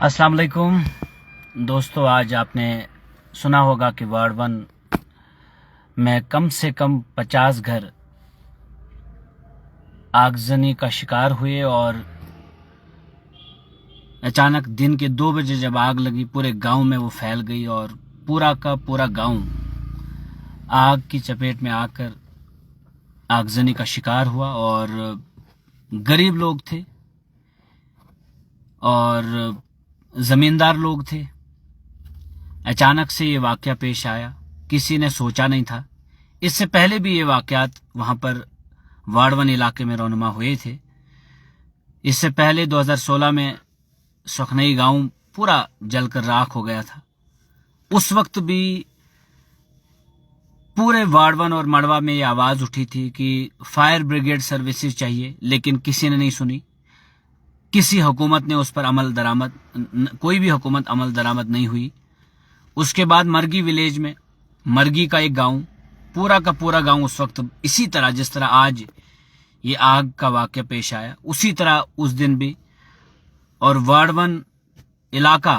अस्सलाम वालेकुम दोस्तों, आज आपने सुना होगा कि वार्ड 1 में कम से कम 50 घर आगजनी का शिकार हुए और अचानक दिन के 2 बजे जब आग लगी पूरे गांव में वो फैल गई और पूरा का पूरा गांव आग की चपेट में आकर आगजनी का शिकार हुआ। और गरीब लोग थे और जमींदार लोग थे। अचानक से ये वाकया पेश आया, किसी ने सोचा नहीं था। इससे पहले भी ये वाकयात वहां पर वार्ड 1 इलाके में रौनुमा हुए थे। इससे पहले 2016 में सुखनई गांव पूरा जलकर राख हो गया था। उस वक्त भी पूरे वार्ड 1 और मड़वा में ये आवाज उठी थी कि फायर ब्रिगेड सर्विसेज चाहिए, लेकिन किसी ने नहीं सुनी। किसी हुकूमत ने उस पर कोई भी हुकूमत अमल दरामद नहीं हुई। उसके बाद मरगी विलेज में, मरगी का एक गांव, पूरा का पूरा गांव उस वक्त इसी तरह, जिस तरह आज ये आग का वाकया पेश आया, उसी तरह उस दिन भी। और वार्ड 1 इलाका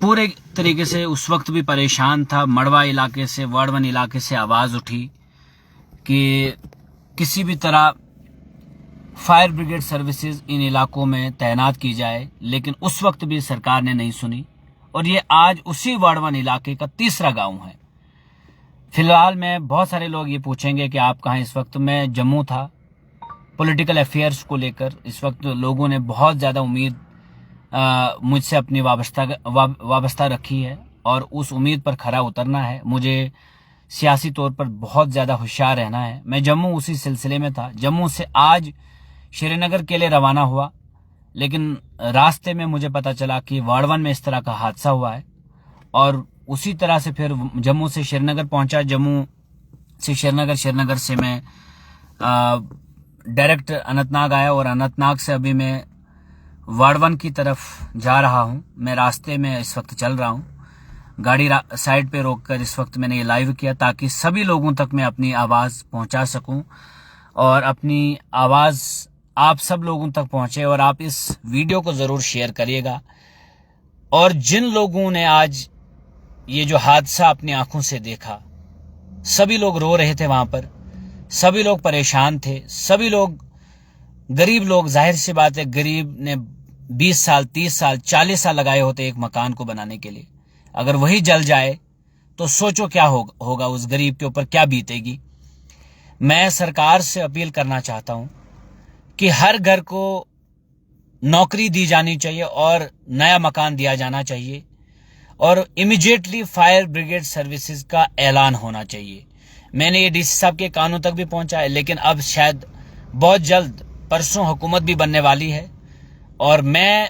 पूरे तरीके से उस वक्त भी परेशान था। मड़वा इलाके से, वार्ड 1 इलाके से आवाज उठी कि किसी भी तरह फायर ब्रिगेड सर्विसेज इन इलाकों में तैनात की जाए, लेकिन उस वक्त भी सरकार ने नहीं सुनी। और ये आज उसी वार्ड 1 इलाके का तीसरा गांव है। फिलहाल में बहुत सारे लोग ये पूछेंगे कि आप कहाँ। इस वक्त मैं जम्मू था पॉलिटिकल अफेयर्स को लेकर। इस वक्त लोगों ने बहुत ज़्यादा उम्मीद मुझसे अपनी वाबस्ता रखी है और उस उम्मीद पर खरा उतरना है। मुझे सियासी तौर पर बहुत ज़्यादा होशियार रहना है। मैं जम्मू उसी सिलसिले में था। जम्मू से आज श्रीनगर के लिए रवाना हुआ, लेकिन रास्ते में मुझे पता चला कि वार्ड 1 में इस तरह का हादसा हुआ है। और उसी तरह से फिर जम्मू से श्रीनगर पहुंचा। जम्मू से श्रीनगर से मैं डायरेक्ट अनंतनाग आया और अनंतनाग से अभी मैं वार्ड 1 की तरफ जा रहा हूं। मैं रास्ते में इस वक्त चल रहा हूं। गाड़ी साइड पे रोककर इस वक्त मैंने ये लाइव किया ताकि सभी लोगों तक मैं अपनी आवाज़ पहुंचा सकूं और अपनी आवाज़ आप सब लोगों तक पहुंचे। और आप इस वीडियो को ज़रूर शेयर करिएगा। और जिन लोगों ने आज ये जो हादसा अपनी आंखों से देखा, सभी लोग रो रहे थे वहां पर, सभी लोग परेशान थे, सभी लोग गरीब लोग। जाहिर सी बात है, गरीब ने 20 साल 30 साल 40 साल लगाए होते एक मकान को बनाने के लिए। अगर वही जल जाए तो सोचो क्या होगा उस गरीब के ऊपर, क्या बीतेगी। मैं सरकार से अपील करना चाहता हूं कि हर घर को नौकरी दी जानी चाहिए और नया मकान दिया जाना चाहिए और इमीडिएटली फायर ब्रिगेड सर्विसेज का ऐलान होना चाहिए। मैंने ये डीसी साहब के कानों तक भी पहुंचा है, लेकिन अब शायद बहुत जल्द परसों हुकूमत भी बनने वाली है और मैं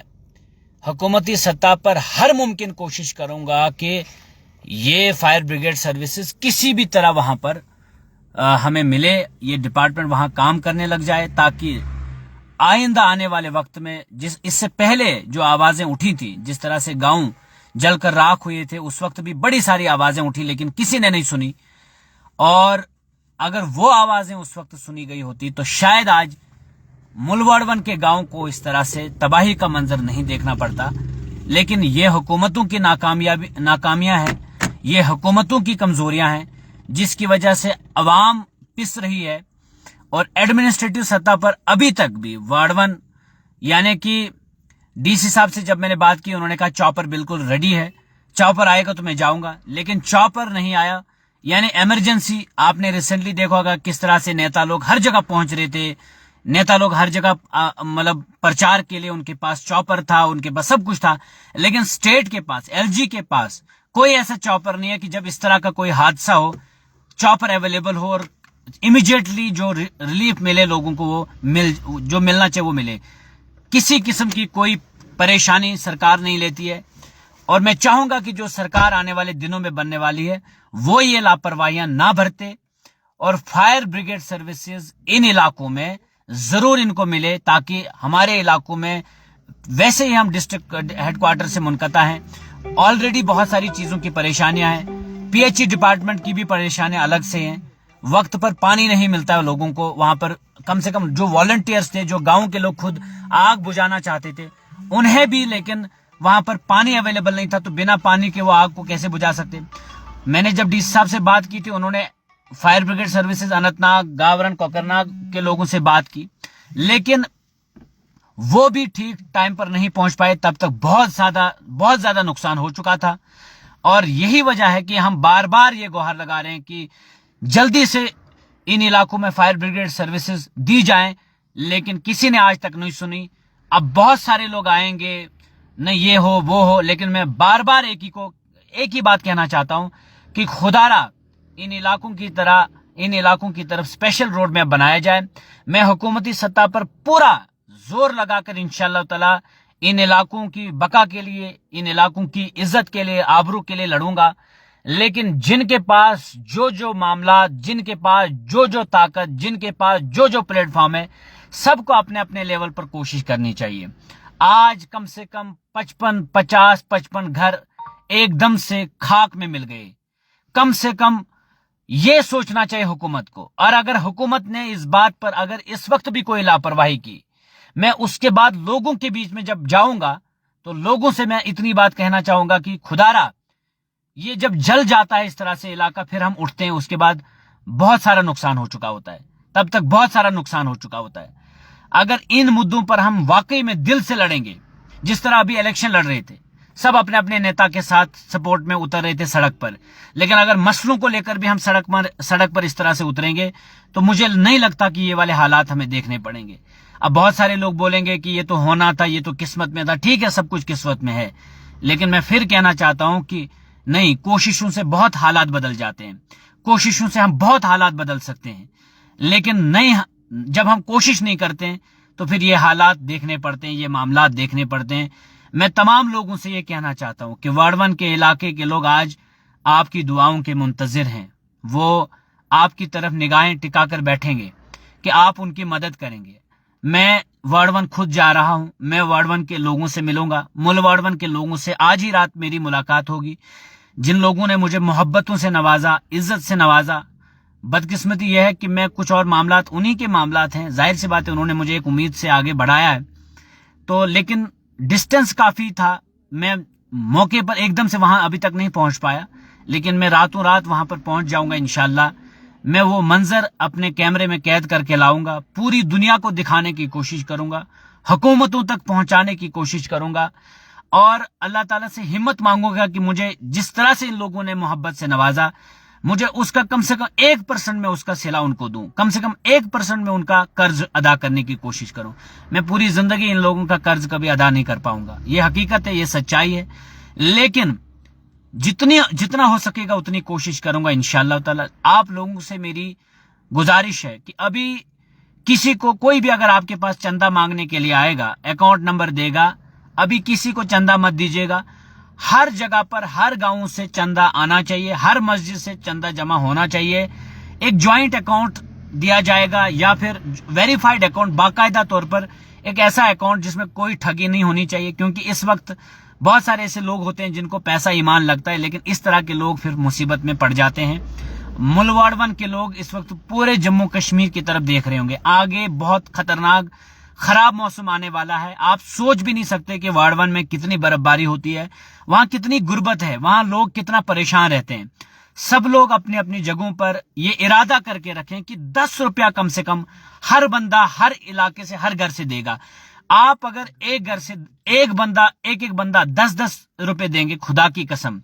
हुकूमती सत्ता पर हर मुमकिन कोशिश करूंगा कि ये फायर ब्रिगेड सर्विसेज किसी भी तरह वहां पर हमें मिले, ये डिपार्टमेंट वहां काम करने लग जाए, ताकि आइंदा आने वाले वक्त में इससे पहले जो आवाजें उठी थी, जिस तरह से गांव जलकर राख हुए थे, उस वक्त भी बड़ी सारी आवाजें उठी, लेकिन किसी ने नहीं सुनी। और अगर वो आवाजें उस वक्त सुनी गई होती तो शायद आज वार्ड 1 के गांव को इस तरह से तबाही का मंजर नहीं देखना पड़ता। लेकिन ये हुकूमतों की नाकामियां हैं, ये हुकूमतों की कमजोरियां हैं, जिसकी वजह से अवाम पिस रही है। और एडमिनिस्ट्रेटिव सत्ता पर अभी तक भी वार्ड 1 यानी कि डीसी साहब से जब मैंने बात की, उन्होंने कहा चॉपर बिल्कुल रेडी है, चॉपर आएगा तो मैं जाऊंगा, लेकिन चॉपर नहीं आया। यानी इमरजेंसी, आपने रिसेंटली देखा होगा किस तरह से नेता लोग हर जगह पहुंच रहे थे। नेता लोग हर जगह मतलब प्रचार के लिए उनके पास चॉपर था, उनके पास सब कुछ था, लेकिन स्टेट के पास, एलजी के पास कोई ऐसा चॉपर नहीं है कि जब इस तरह का कोई हादसा हो चॉपर अवेलेबल हो और इमीडिएटली जो रिलीफ मिले लोगों को, वो जो मिलना चाहिए वो मिले। किसी किस्म की कोई परेशानी सरकार नहीं लेती है। और मैं चाहूंगा कि जो सरकार आने वाले दिनों में बनने वाली है, वो ये लापरवाहियां ना बरते और फायर ब्रिगेड सर्विसेज इन इलाकों में जरूर इनको मिले, ताकि हमारे इलाकों में, वैसे ही हम डिस्ट्रिक्ट हेडक्वार्टर से मुनक़ता हैं, ऑलरेडी बहुत सारी चीजों की परेशानियां हैं। पीएचई डिपार्टमेंट की भी परेशानियां अलग से हैं। वक्त पर पानी नहीं मिलता है लोगों को। वहां पर कम से कम जो वॉलंटियर्स थे, जो गांव के लोग खुद आग बुझाना चाहते थे, उन्हें भी, लेकिन वहां पर पानी अवेलेबल नहीं था, तो बिना पानी के वो आग को कैसे बुझा सकते। मैंने जब डीसी साहब से बात की थी, उन्होंने फायर ब्रिगेड सर्विसेज अनंतनाग, गावरन, कोकरनाग के लोगों से बात की, लेकिन वो भी ठीक टाइम पर नहीं पहुंच पाए। तब तक बहुत ज्यादा नुकसान हो चुका था। और यही वजह है कि हम बार बार ये गुहार लगा रहे हैं कि जल्दी से इन इलाकों में फायर ब्रिगेड सर्विसेज दी जाएं, लेकिन किसी ने आज तक नहीं सुनी। अब बहुत सारे लोग आएंगे, नहीं ये हो वो हो, लेकिन मैं बार बार एक ही बात कहना चाहता हूं कि खुदारा इन इलाकों की तरफ स्पेशल रोड मैप बनाया जाए। मैं हुकूमती सत्ता पर पूरा जोर लगाकर इंशाअल्लाह ताला इन इलाकों की बका के लिए, इन इलाकों की इज्जत के लिए, आबरू के लिए लड़ूंगा। लेकिन जिनके पास जो मामला, जिनके पास जो ताकत, जिनके पास जो प्लेटफॉर्म है, सबको अपने अपने लेवल पर कोशिश करनी चाहिए। आज कम से कम 55 घर एकदम से खाक में मिल गए। कम से कम ये सोचना चाहिए हुकूमत को। और अगर हुकूमत ने इस बात पर अगर इस वक्त भी कोई लापरवाही की, मैं उसके बाद लोगों के बीच में जब जाऊंगा तो लोगों से मैं इतनी बात कहना चाहूंगा कि खुदारा, ये जब जल जाता है इस तरह से इलाका, फिर हम उठते हैं, उसके बाद बहुत सारा नुकसान हो चुका होता है। तब तक बहुत सारा नुकसान हो चुका होता है। अगर इन मुद्दों पर हम वाकई में दिल से लड़ेंगे, जिस तरह अभी इलेक्शन लड़ रहे थे, सब अपने अपने नेता के साथ सपोर्ट में उतर रहे थे सड़क पर, लेकिन अगर मसलों को लेकर भी हम सड़क पर इस तरह से उतरेंगे तो मुझे नहीं लगता कि ये वाले हालात हमें देखने पड़ेंगे। अब बहुत सारे लोग बोलेंगे कि ये तो होना था, ये तो किस्मत में था। ठीक है, सब कुछ किस्मत में है, लेकिन मैं फिर कहना चाहता हूं कि नहीं, कोशिशों से बहुत हालात बदल जाते हैं, कोशिशों से हम बहुत हालात बदल सकते हैं, लेकिन नहीं, जब हम कोशिश नहीं करते हैं तो फिर ये हालात देखने पड़ते हैं, ये मामला देखने पड़ते हैं। मैं तमाम लोगों से ये कहना चाहता हूं कि वार्ड 1 के इलाके के लोग आज आपकी दुआओं के मुंतजिर हैं। वो आपकी तरफ निगाहें टिकाकर बैठेंगे कि आप उनकी मदद करेंगे। मैं वार्ड 1 खुद जा रहा हूं, मैं वार्ड 1 के लोगों से मिलूंगा। मूल वार्ड 1 के लोगों से आज ही रात मेरी मुलाकात होगी। जिन लोगों ने मुझे मोहब्बतों से नवाजा, इज्जत से नवाजा, बदकिस्मती यह है कि मैं कुछ और मामलात, उन्हीं के मामलात हैं, जाहिर सी बात है, उन्होंने मुझे एक उम्मीद से आगे बढ़ाया है, तो लेकिन डिस्टेंस काफी था। मैं मौके पर एकदम से वहां अभी तक नहीं पहुंच पाया, लेकिन मैं रातों रात वहां पर पहुंच जाऊंगा इंशाल्लाह। मैं वो मंजर अपने कैमरे में कैद करके लाऊंगा, पूरी दुनिया को दिखाने की कोशिश करूंगा, हुकूमतों तक पहुंचाने की कोशिश करूंगा, और अल्लाह ताला से हिम्मत मांगूंगा कि मुझे जिस तरह से इन लोगों ने मोहब्बत से नवाजा, मुझे उसका कम से कम 1% में उसका सिला उनको दूं, कम से कम 1% में उनका कर्ज अदा करने की कोशिश करूं। मैं पूरी जिंदगी इन लोगों का कर्ज कभी अदा नहीं कर पाऊंगा, ये हकीकत है, ये सच्चाई है, लेकिन जितना हो सकेगा उतनी कोशिश करूंगा इंशाअल्लाह ताला। आप लोगों से मेरी गुजारिश है कि अभी किसी को, कोई भी अगर आपके पास चंदा मांगने के लिए आएगा, अकाउंट नंबर देगा, अभी किसी को चंदा मत दीजिएगा। हर जगह पर, हर गांव से चंदा आना चाहिए, हर मस्जिद से चंदा जमा होना चाहिए। एक ज्वाइंट अकाउंट दिया जाएगा या फिर वेरीफाइड अकाउंट, बाकायदा तौर पर एक ऐसा अकाउंट जिसमें कोई ठगी नहीं होनी चाहिए, क्योंकि इस वक्त बहुत सारे ऐसे लोग होते हैं जिनको पैसा ईमान लगता है, लेकिन इस तरह के लोग फिर मुसीबत में पड़ जाते हैं। मूल वार्ड 1 के लोग इस वक्त पूरे जम्मू कश्मीर की तरफ देख रहे होंगे, आगे बहुत खतरनाक खराब मौसम आने वाला है। आप सोच भी नहीं सकते कि वार्ड 1 में कितनी बर्फबारी होती है, वहां कितनी गुर्बत है, वहां लोग कितना परेशान रहते हैं। सब लोग अपनी अपनी जगहों पर ये इरादा करके रखें कि 10 रुपया कम से कम हर बंदा, हर इलाके से, हर घर से देगा। आप अगर एक घर से एक बंदा 10-10 रुपए देंगे, खुदा की कसम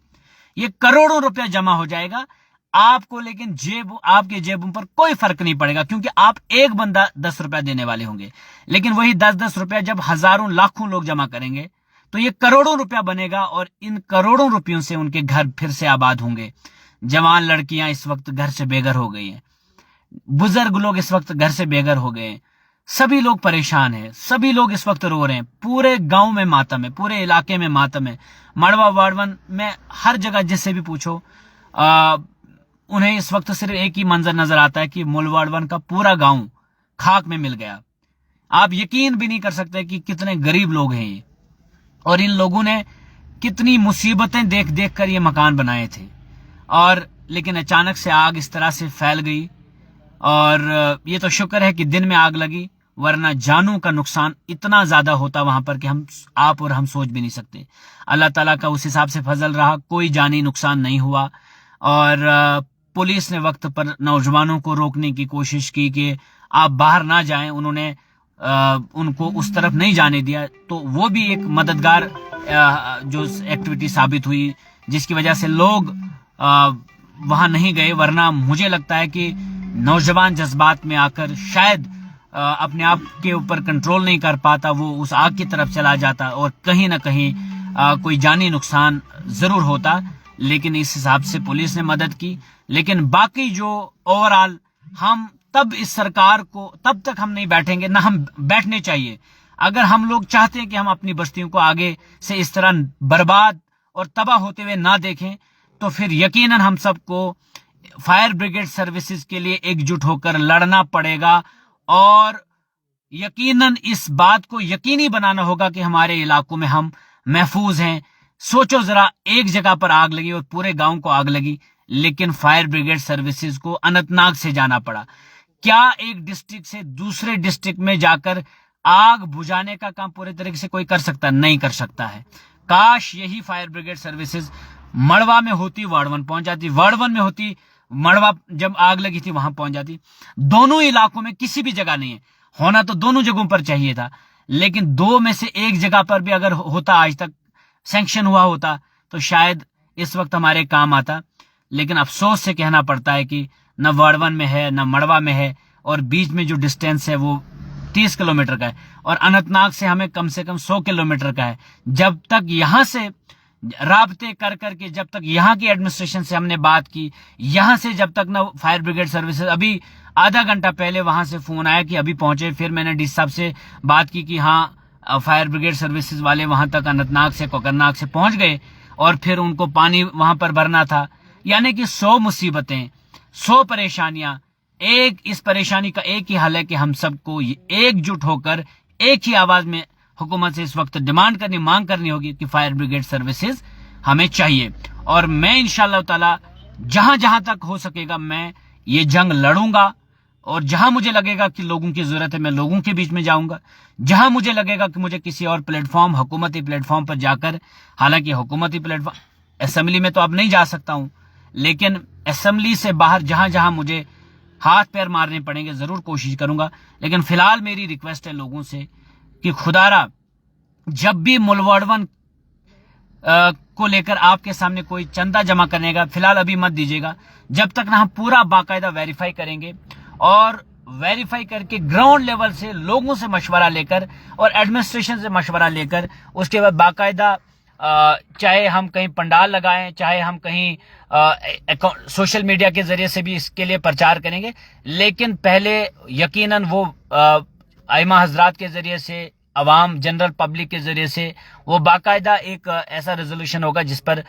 ये करोड़ों रुपया जमा हो जाएगा आपको, लेकिन आपके जेबों पर कोई फर्क नहीं पड़ेगा, क्योंकि आप एक बंदा 10 रुपया देने वाले होंगे। लेकिन वही 10-10 रुपया जब हजारों लाखों लोग जमा करेंगे तो ये करोड़ों रुपया बनेगा, और इन करोड़ों रुपयों से उनके घर फिर से आबाद होंगे। जवान लड़कियां इस वक्त घर से बेघर हो गई हैं, बुजुर्ग लोग इस वक्त घर से बेघर हो गए हैं, सभी लोग परेशान हैं, सभी लोग इस वक्त रो रहे हैं। पूरे गांव में मातम है, पूरे इलाके में मातम है। मड़वा वार्ड 1 में हर जगह जिससे भी पूछो, उन्हें इस वक्त सिर्फ एक ही मंजर नजर आता है कि मूल वार्ड 1 का पूरा गांव खाक में मिल गया। आप यकीन भी नहीं कर सकते कि कितने गरीब लोग हैं ये, और इन लोगों ने कितनी मुसीबतें देख देख कर ये मकान बनाए थे, और लेकिन अचानक से आग इस तरह से फैल गई। और ये तो शुक्र है कि दिन में आग लगी, ورنہ جانوں کا نقصان اتنا زیادہ ہوتا وہاں پر کہ آپ اور ہم سوچ بھی نہیں سکتے. اللہ تعالیٰ کا اس حساب سے فضل رہا, کوئی جانی نقصان نہیں ہوا. اور پولیس نے وقت پر نوجوانوں کو روکنے کی کوشش کی کہ آپ باہر نہ جائیں, انہوں نے ان کو اس طرف نہیں جانے دیا. تو وہ بھی ایک مددگار جو ایکٹیویٹی ثابت ہوئی, جس کی وجہ سے لوگ وہاں نہیں گئے. ورنہ مجھے لگتا ہے کہ نوجوان جذبات میں آ کر شاید اپنے آپ کے اوپر کنٹرول نہیں کر پاتا, وہ اس آگ کی طرف چلا جاتا اور کہیں نہ کہیں کوئی جانی نقصان ضرور ہوتا. لیکن اس حساب سے پولیس نے مدد کی. لیکن باقی جو اوور آل ہم تب اس سرکار کو تب تک ہم نہیں بیٹھیں گے, نہ ہم بیٹھنے چاہیے. اگر ہم لوگ چاہتے ہیں کہ ہم اپنی بستیوں کو آگے سے اس طرح برباد اور تباہ ہوتے ہوئے نہ دیکھیں, تو پھر یقیناً ہم سب کو فائر بریگیڈ سروسز کے لیے ایک جٹ ہو کر لڑنا پڑے گا. اور یقیناً اس بات کو یقینی بنانا ہوگا کہ ہمارے علاقوں میں ہم محفوظ ہیں. سوچو ذرا, ایک جگہ پر آگ لگی اور پورے گاؤں کو آگ لگی, لیکن فائر بریگیڈ سروسز کو اننت ناگ سے جانا پڑا. کیا ایک ڈسٹرکٹ سے دوسرے ڈسٹرکٹ میں جا کر آگ بجھانے کا کام پورے طریقے سے کوئی کر سکتا؟ نہیں کر سکتا ہے. کاش یہی فائر بریگیڈ سروسز مڑوا میں ہوتی, وارڈ 1 پہنچ جاتی, وارڈ 1 میں ہوتی, مڑوا جب آگ لگی تھی وہاں پہنچ جاتی. دونوں علاقوں میں کسی بھی جگہ نہیں ہے, ہونا تو دونوں جگہوں پر چاہیے تھا, لیکن دو میں سے ایک جگہ پر بھی اگر ہوتا, آج تک سینکشن ہوا ہوتا, تو شاید اس وقت ہمارے کام آتا. لیکن افسوس سے کہنا پڑتا ہے کہ نہ وارڈ 1 میں ہے نہ مڑوا میں ہے, اور بیچ میں جو ڈسٹینس ہے وہ 30 کلومیٹر کا ہے, اور اننت ناگ سے ہمیں کم سے کم 100 کلومیٹر کا ہے. جب تک یہاں سے رابطے کر کے, جب تک یہاں کی ایڈمنسٹریشن سے ہم نے بات کی, یہاں سے جب تک نہ فائر بریگیڈ سروسز, ابھی آدھا گھنٹہ پہلے وہاں سے فون آیا کہ ابھی پہنچے. پھر میں نے ڈی صاحب سے بات کی کہ ہاں فائر بریگیڈ سروسز والے وہاں تک اننت ناگ سے, کوکر ناگ سے پہنچ گئے, اور پھر ان کو پانی وہاں پر بھرنا تھا. یعنی کہ 100 مصیبتیں, 100 پریشانیاں. اس پریشانی کا ایک ہی حل ہے کہ ہم سب کو ایک جٹ ہو کر ایک ہی آواز میں حکومت سے اس وقت ڈیمانڈ کرنی, مانگ کرنی ہوگی کہ فائر بریگیڈ سروسز ہمیں چاہیے. اور میں انشاءاللہ تعالی جہاں جہاں تک ہو سکے گا میں یہ جنگ لڑوں گا, اور جہاں مجھے لگے گا کہ لوگوں کی ضرورت ہے میں لوگوں کے بیچ میں جاؤں گا. جہاں مجھے لگے گا کہ مجھے کسی اور پلیٹ فارم, حکومتی پلیٹ فارم پر جا کر, حالانکہ حکومتی پلیٹ فارم اسمبلی میں تو اب نہیں جا سکتا ہوں, لیکن اسمبلی سے باہر جہاں جہاں مجھے ہاتھ پیر مارنے پڑیں گے ضرور کوشش کروں گا. لیکن فی الحال میری ریکویسٹ ہے لوگوں سے کہ خدارا جب بھی وارڈ 1 کو لے کر آپ کے سامنے کوئی چندہ جمع کرنے گا, فی الحال ابھی مت دیجیے گا, جب تک نہ ہم پورا باقاعدہ ویریفائی کریں گے, اور ویریفائی کر کے گراؤنڈ لیول سے لوگوں سے مشورہ لے کر اور ایڈمنسٹریشن سے مشورہ لے کر, اس کے بعد باقاعدہ چاہے ہم کہیں پنڈال لگائیں, چاہے ہم کہیں سوشل میڈیا کے ذریعے سے بھی اس کے لیے پرچار کریں گے. لیکن پہلے یقیناً وہ ائمہ حضرات کے ذریعے سے, عوام جنرل پبلک کے ذریعے سے وہ باقاعدہ ایک ایسا ریزولوشن ہوگا جس پر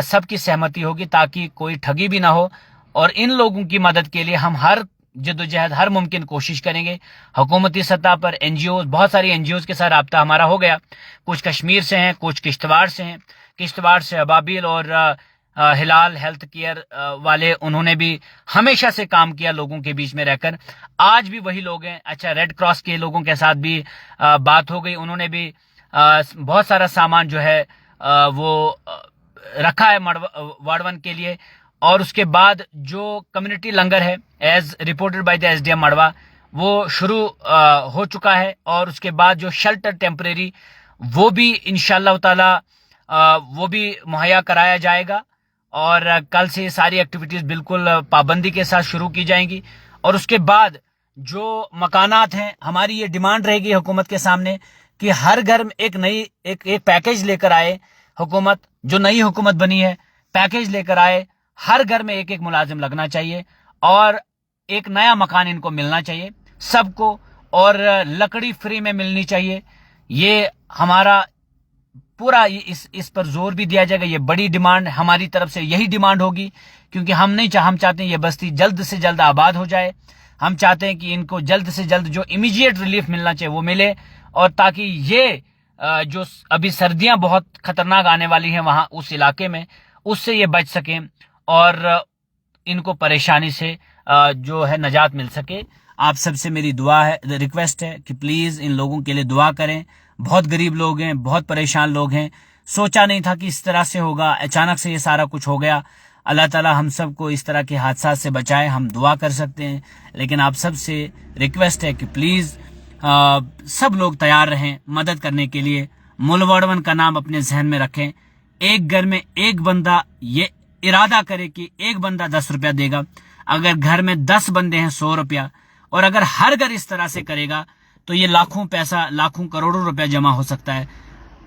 سب کی سہمتی ہوگی, تاکہ کوئی ٹھگی بھی نہ ہو. اور ان لوگوں کی مدد کے لیے ہم ہر جدوجہد, ہر ممکن کوشش کریں گے. حکومتی سطح پر NGOs, بہت ساری NGOs کے ساتھ رابطہ ہمارا ہو گیا. کچھ کشمیر سے ہیں, کچھ کشتواڑ سے ہیں. کشتواڑ سے ابابیل اور ہلال ہیلتھ کیئر والے, انہوں نے بھی ہمیشہ سے کام کیا لوگوں کے بیچ میں رہ کر, آج بھی وہی لوگ ہیں. اچھا, ریڈ کراس کے لوگوں کے ساتھ بھی بات ہو گئی, انہوں نے بھی بہت سارا سامان جو ہے وہ رکھا ہے وارڈ 1 کے لیے. اور اس کے بعد جو کمیونٹی لنگر ہے, as reported by the SDM مڑوا, وہ شروع ہو چکا ہے. اور اس کے بعد جو شیلٹر ٹیمپریری, وہ بھی انشاءاللہ تعالی وہ بھی مہیا کرایا جائے گا. اور کل سے یہ ساری ایکٹیویٹیز بالکل پابندی کے ساتھ شروع کی جائیں گی. اور اس کے بعد جو مکانات ہیں, ہماری یہ ڈیمانڈ رہے گی حکومت کے سامنے کہ ہر گھر میں ایک پیکیج لے کر آئے حکومت, جو نئی حکومت بنی ہے, پیکیج لے کر آئے. ہر گھر میں ایک ملازم لگنا چاہیے, اور ایک نیا مکان ان کو ملنا چاہیے سب کو, اور لکڑی فری میں ملنی چاہیے. یہ ہمارا پورا اس پر زور بھی دیا جائے گا. یہ بڑی ڈیمانڈ ہماری طرف سے یہی ڈیمانڈ ہوگی, کیونکہ ہم چاہتے ہیں یہ بستی جلد سے جلد آباد ہو جائے. ہم چاہتے ہیں کہ ان کو جلد سے جلد جو امیجیٹ ریلیف ملنا چاہیے وہ ملے, اور تاکہ یہ جو ابھی سردیاں بہت خطرناک آنے والی ہیں وہاں اس علاقے میں, اس سے یہ بچ سکیں اور ان کو پریشانی سے جو ہے نجات مل سکے. آپ سب سے میری دعا ہے, ریکویسٹ ہے کہ پلیز ان لوگوں کے لیے دعا کریں. بہت غریب لوگ ہیں, بہت پریشان لوگ ہیں, سوچا نہیں تھا کہ اس طرح سے ہوگا, اچانک سے یہ سارا کچھ ہو گیا. اللہ تعالی ہم سب کو اس طرح کے حادثات سے بچائے. ہم دعا کر سکتے ہیں, لیکن آپ سب سے ریکویسٹ ہے کہ پلیز سب لوگ تیار رہیں مدد کرنے کے لیے. مولوڈون کا نام اپنے ذہن میں رکھیں. ایک گھر میں ایک بندہ یہ ارادہ کرے کہ ایک بندہ 10 روپیہ دے گا. اگر گھر میں 10 بندے ہیں 100 روپیہ, اور اگر ہر گھر اس طرح سے کرے گا تو یہ لاکھوں کروڑوں روپیہ جمع ہو سکتا ہے.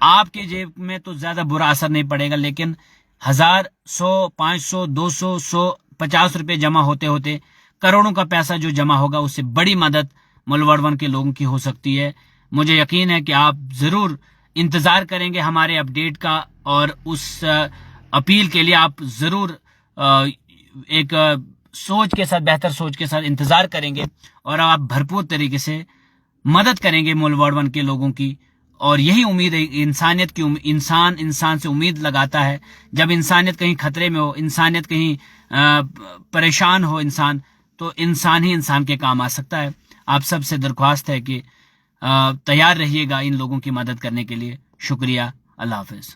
آپ کے جیب میں تو زیادہ برا اثر نہیں پڑے گا, لیکن 1000, 100, 500, 200, 150 روپے جمع ہوتے ہوتے کروڑوں کا پیسہ جو جمع ہوگا, اس سے بڑی مدد مولوڈون کے لوگوں کی ہو سکتی ہے. مجھے یقین ہے کہ آپ ضرور انتظار کریں گے ہمارے اپڈیٹ کا, اور اس اپیل کے لیے آپ ضرور ایک سوچ کے ساتھ, بہتر سوچ کے ساتھ انتظار کریں گے, اور آپ بھرپور طریقے سے مدد کریں گے مولوڈون کے لوگوں کی. اور یہی امید ہے انسانیت کی. انسان سے امید لگاتا ہے. جب انسانیت کہیں خطرے میں ہو, انسانیت کہیں پریشان ہو, تو انسان ہی انسان کے کام آ سکتا ہے. آپ سب سے درخواست ہے کہ تیار رہیے گا ان لوگوں کی مدد کرنے کے لیے. شکریہ. اللہ حافظ.